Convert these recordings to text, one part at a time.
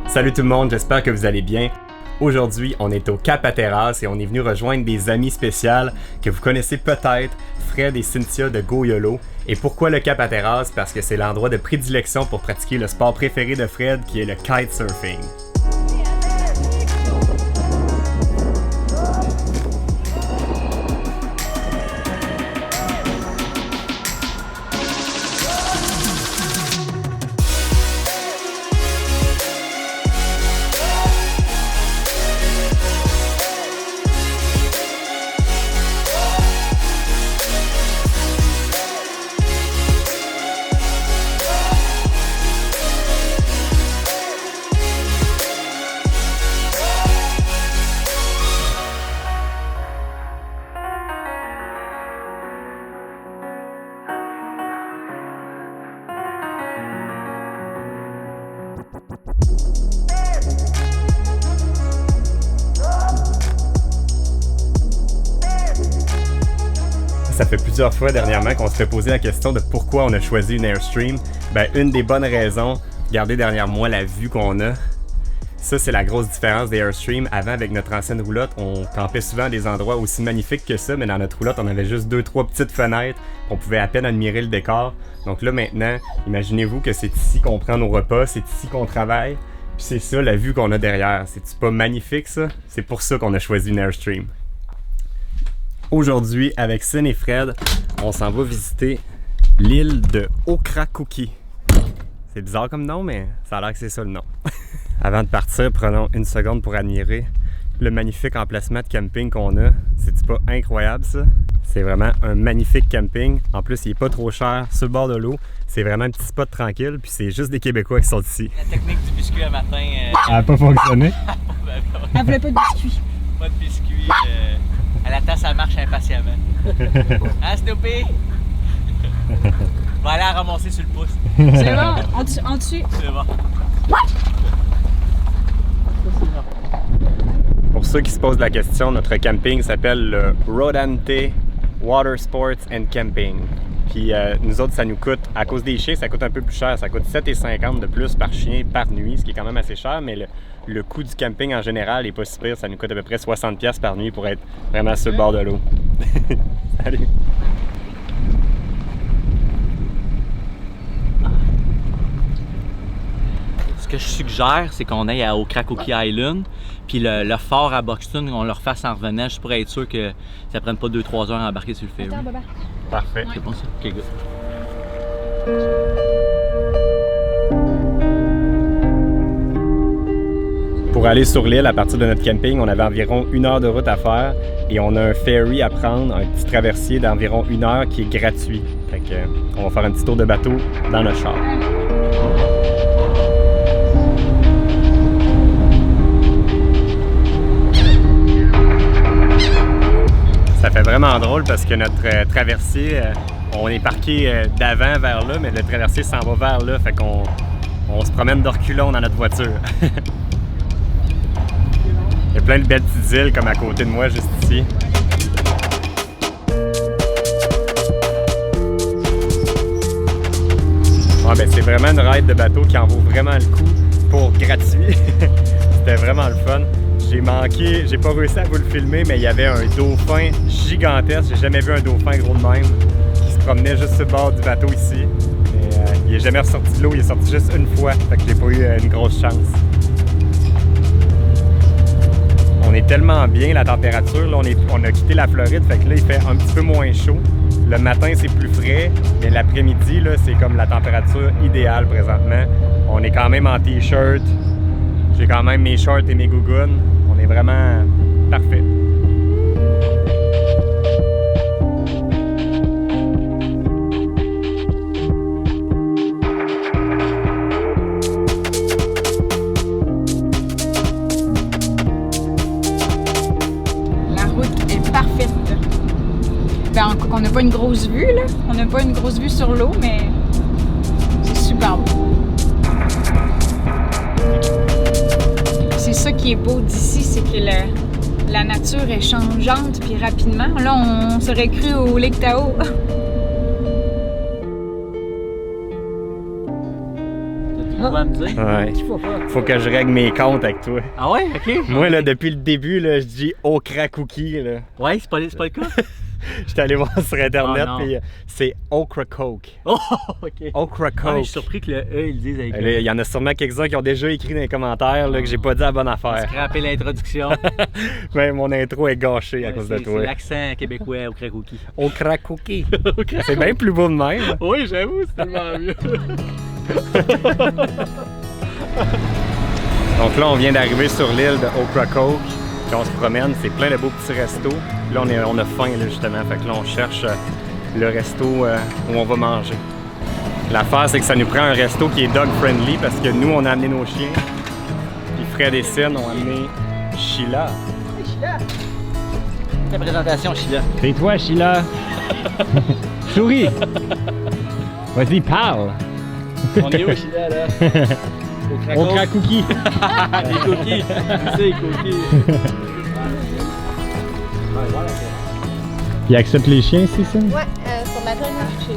Salut tout le monde, j'espère que vous allez bien. Aujourd'hui, on est au Cap Hatteras et on est venu rejoindre des amis spéciaux que vous connaissez peut-être, Fred et Cynthia de Go YOLO. Et pourquoi le Cap Hatteras? Parce que c'est l'endroit de prédilection pour pratiquer le sport préféré de Fred, qui est le kitesurfing. Ça fait plusieurs fois dernièrement qu'on se fait poser la question de pourquoi on a choisi une Airstream. Une des bonnes raisons, regardez derrière moi la vue qu'on a. Ça, c'est la grosse différence des Airstream. Avant, avec notre ancienne roulotte, on campait souvent à des endroits aussi magnifiques que ça, mais dans notre roulotte, on avait juste 2-3 petites fenêtres. On pouvait à peine admirer le décor. Donc là, maintenant, imaginez-vous que c'est ici qu'on prend nos repas, c'est ici qu'on travaille. Puis c'est ça, la vue qu'on a derrière. C'est-tu pas magnifique, ça? C'est pour ça qu'on a choisi une Airstream. Aujourd'hui, avec Cyn et Fred, on s'en va visiter l'île de Ocracoke. C'est bizarre comme nom, mais ça a l'air que c'est ça le nom. Avant de partir, prenons une seconde pour admirer le magnifique emplacement de camping qu'on a. C'est-tu pas incroyable, ça? C'est vraiment un magnifique camping. En plus, il est pas trop cher, sur le bord de l'eau. C'est vraiment un petit spot tranquille, puis c'est juste des Québécois qui sont ici. La technique du biscuit un matin... Elle n'a pas fonctionné. Elle voulait pas de biscuit. Pas de biscuit. Elle attend sa marche impatiemment. Hein, Snoopy? Va aller la ramasser sur le pouce. C'est bon, en dessus. C'est bon. Pour ceux qui se posent la question, notre camping s'appelle le Rodante Water Sports and Camping. Puis nous autres, ça nous coûte, à cause des chiens, ça coûte un peu plus cher. Ça coûte 7,50 de plus par chien par nuit, ce qui est quand même assez cher, mais le coût du camping en général est pas si pire. Ça nous coûte à peu près 60$ par nuit pour être vraiment sur le bord de l'eau. Salut! Ce que je suggère, c'est qu'on aille à Ocracoke Island, puis le fort à Buxton, on le refasse en revenant, juste pour être sûr que ça prenne pas 2-3 heures à embarquer sur le ferry. Attends, baba. Parfait. C'est bon ça? Ok, good. Pour aller sur l'île, à partir de notre camping, on avait environ 1 heure de route à faire et on a un ferry à prendre, un petit traversier d'environ 1 heure qui est gratuit. Fait que, on va faire un petit tour de bateau dans notre char. Ça fait vraiment drôle parce que notre traversier, on est parqué d'avant vers là, mais le traversier s'en va vers là, fait qu'on se promène de reculons dans notre voiture. Il y a plein de belles petites îles comme à côté de moi, juste ici. C'est vraiment une ride de bateau qui en vaut vraiment le coup pour gratuit. C'était vraiment le fun. J'ai pas réussi à vous le filmer, mais il y avait un dauphin gigantesque. J'ai jamais vu un dauphin gros de même qui se promenait juste sur le bord du bateau ici. Mais, il est jamais ressorti de l'eau, il est sorti juste une fois, fait que j'ai pas eu une grosse chance. On est tellement bien, la température, là, on a quitté la Floride, fait que là il fait un petit peu moins chaud. Le matin c'est plus frais, mais l'après-midi là c'est comme la température idéale présentement. On est quand même en t-shirt, j'ai quand même mes shorts et mes gougounes. On est vraiment parfait. La route est parfaite. On n'a pas une grosse vue, là. On n'a pas une grosse vue sur l'eau, mais c'est super beau. C'est ça qui est beau d'ici, c'est que la nature est changeante puis rapidement. Là, on serait cru au Lake Tahoe. dois me dire. Ouais. Faut que je règle mes comptes avec toi. Ah ouais? OK. Moi, là, depuis le début, là, je dis okra cookie, là. Ouais, c'est pas le cas? J'étais allé voir sur Internet, Oh non. puis c'est okra coke. Oh, OK. Okra Ah, mais coke. je suis surpris que le E, ils le disent avec Là, il y en a sûrement quelques-uns qui ont déjà écrit dans les commentaires là, que j'ai pas dit la bonne affaire. Scraper l'introduction. Mais mon intro est gâchée à cause de C'est toi. l'accent québécois au crack-cookie. Okra cookie. C'est bien plus beau de même. Oui, j'avoue, c'est tellement mieux. Donc là, on vient d'arriver sur l'île de Okra Coke. Puis on se promène, c'est plein de beaux petits restos. Là, on a faim, là, justement. Fait que là, on cherche le resto où on va manger. L'affaire, c'est que ça nous prend un resto qui est dog-friendly parce que nous, on a amené nos chiens. Puis Fred et Cine ont amené Sheila. Ta présentation, Sheila. C'est toi, Sheila. Souris. Vas-y, parle. On est où, Sheila, là? Okra cookie. Des cookies. C'est les cookies. Il accepte les chiens, c'est ça? Ouais, sur la dernière chez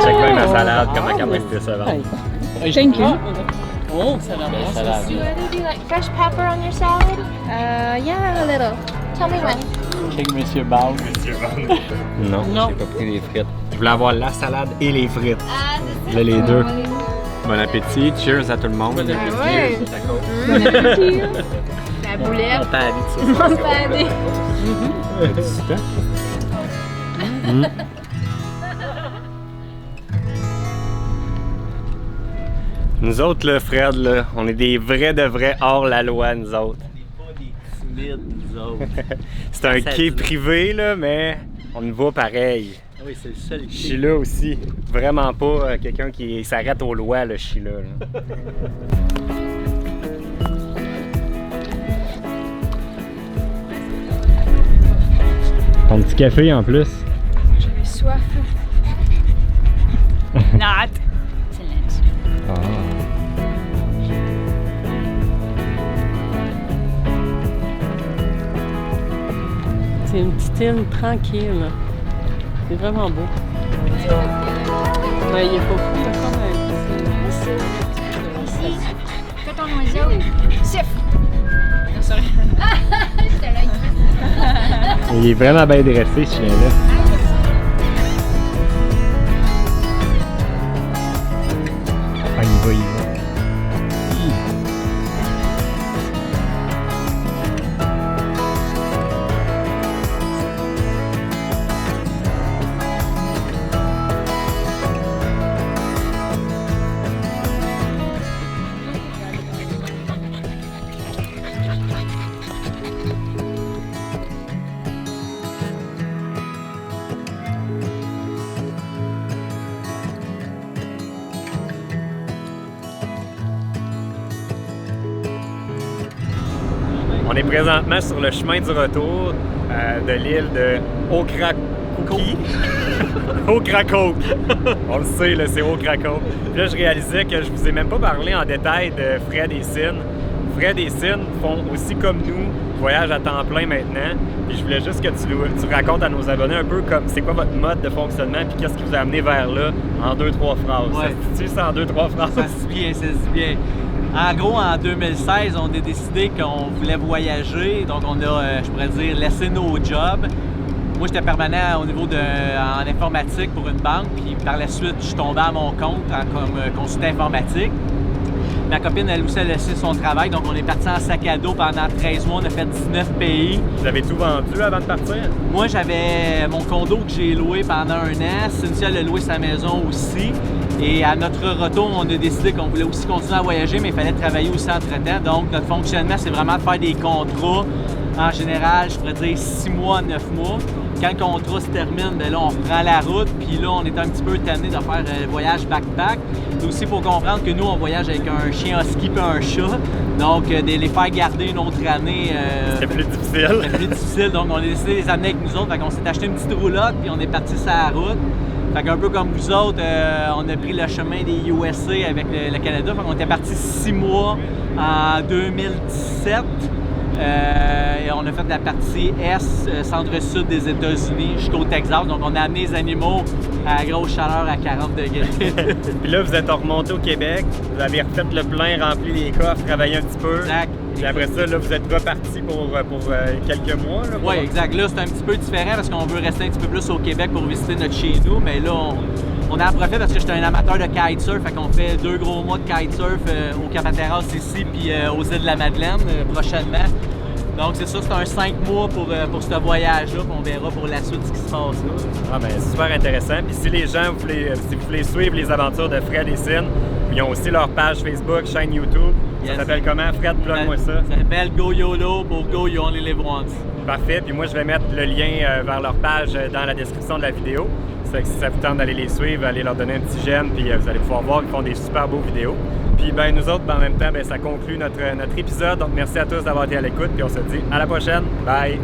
Check bien ma salade, comment elle va rester ça. Thank you. Oh, ça va bien, salade. Do you like fresh pepper on your salad? Yeah, a little. Tell me when. Check Monsieur Bao. Non, Non. j'ai pas pris les frites. Je voulais avoir la salade et les frites. Là, les deux. Bon appétit, cheers à tout le monde. Ouais. Bon appétit. La boulette. On t'a dit ça. On t'a dit. Nous autres, là, Fred, là, on est des vrais de vrais hors la loi, nous autres. On n'est pas des timides, nous autres. C'est un Ça quai dit. privé, là, mais on y va pareil. Ah oui, c'est le seul qui. Sheila aussi. Vraiment pas quelqu'un qui s'arrête aux lois, le Sheila. Là. Ton petit café en plus. J'avais soif. Not. C'est lent. Ah. C'est une petite île tranquille. C'est vraiment beau. Ouais, il est pas fou, là, quand même. Fais ton oiseau. Siffle. Non, sorry. J'étais là, Il est vraiment bien dressé, ce chien-là. Ah, il va, il va. On est présentement sur le chemin du retour de l'île de Okra Cookie. Okra Coke. On le sait, là, c'est Okra Coke. Puis là, je réalisais que je vous ai même pas parlé en détail de Fred et Cine. Fred et Cine font aussi comme nous, voyage à temps plein maintenant. Puis je voulais juste que tu racontes à nos abonnés un peu comme c'est quoi votre mode de fonctionnement puis qu'est-ce qui vous a amené vers là en 2-3 phrases. Ouais. Ça se dit ça en 2-3 phrases? Ça se dit bien, ça se dit bien. En gros, en 2016, on a décidé qu'on voulait voyager, donc on a, je pourrais dire, laissé nos jobs. Moi, j'étais permanent au niveau en informatique pour une banque, puis par la suite, je suis tombé à mon compte comme consultant informatique. Ma copine, elle aussi, a laissé son travail, donc on est parti en sac à dos pendant 13 mois, on a fait 19 pays. Vous avez tout vendu avant de partir? Moi, j'avais mon condo que j'ai loué pendant un an. Cynthia a loué sa maison aussi. Et à notre retour, on a décidé qu'on voulait aussi continuer à voyager, mais il fallait travailler aussi entre-temps. Donc, notre fonctionnement, c'est vraiment de faire des contrats. En général, je pourrais dire 6 mois, 9 mois. Quand le contrat se termine, bien là, on reprend la route. Puis là, on est un petit peu tanné de faire le voyage backpack. Il aussi, il faut comprendre que nous, on voyage avec un chien husky et un chat. Donc, de les faire garder une autre année, C'était plus difficile. c'était plus difficile. Donc, on a décidé de les amener avec nous autres. Fait qu'on s'est acheté une petite roulotte, puis on est parti sur la route. Fait qu'un peu comme vous autres, on a pris le chemin des USA avec le Canada. Fait qu'on était parti 6 mois en 2017. Et on a fait la partie est, centre-sud des États-Unis jusqu'au Texas. Donc, on a amené les animaux à grosse chaleur à 40 degrés. Puis là, vous êtes remonté au Québec, vous avez refait le plein, rempli les coffres, travaillé un petit peu. Exact. Puis après ça, là, vous êtes reparti pour quelques mois. Oui, exact. Là, c'est un petit peu différent parce qu'on veut rester un petit peu plus au Québec pour visiter notre chez nous. Mais là, on en profite parce que j'étais un amateur de kitesurf. Fait qu'on fait 2 gros mois de kitesurf au Cap-Hatteras ici, puis aux îles de la Madeleine prochainement. Donc, c'est ça, c'est un 5 mois pour ce voyage-là, puis on verra pour la suite ce qui se passe là. Ah ben super intéressant. Puis si les gens, si vous voulez suivre les aventures de Fred et Sin, ils ont aussi leur page Facebook, chaîne YouTube. Yes. Ça s'appelle comment? Fred, plug-moi ça. Ça s'appelle Go YOLO pour Go You Only Live Once. Parfait. Puis moi, je vais mettre le lien vers leur page dans la description de la vidéo. Ça fait que si ça vous tente d'aller les suivre, allez leur donner un petit j'aime, puis vous allez pouvoir voir qu'ils font des super beaux vidéos. Puis ben nous autres, en même temps, ça conclut notre épisode. Donc merci à tous d'avoir été à l'écoute, puis on se dit à la prochaine. Bye!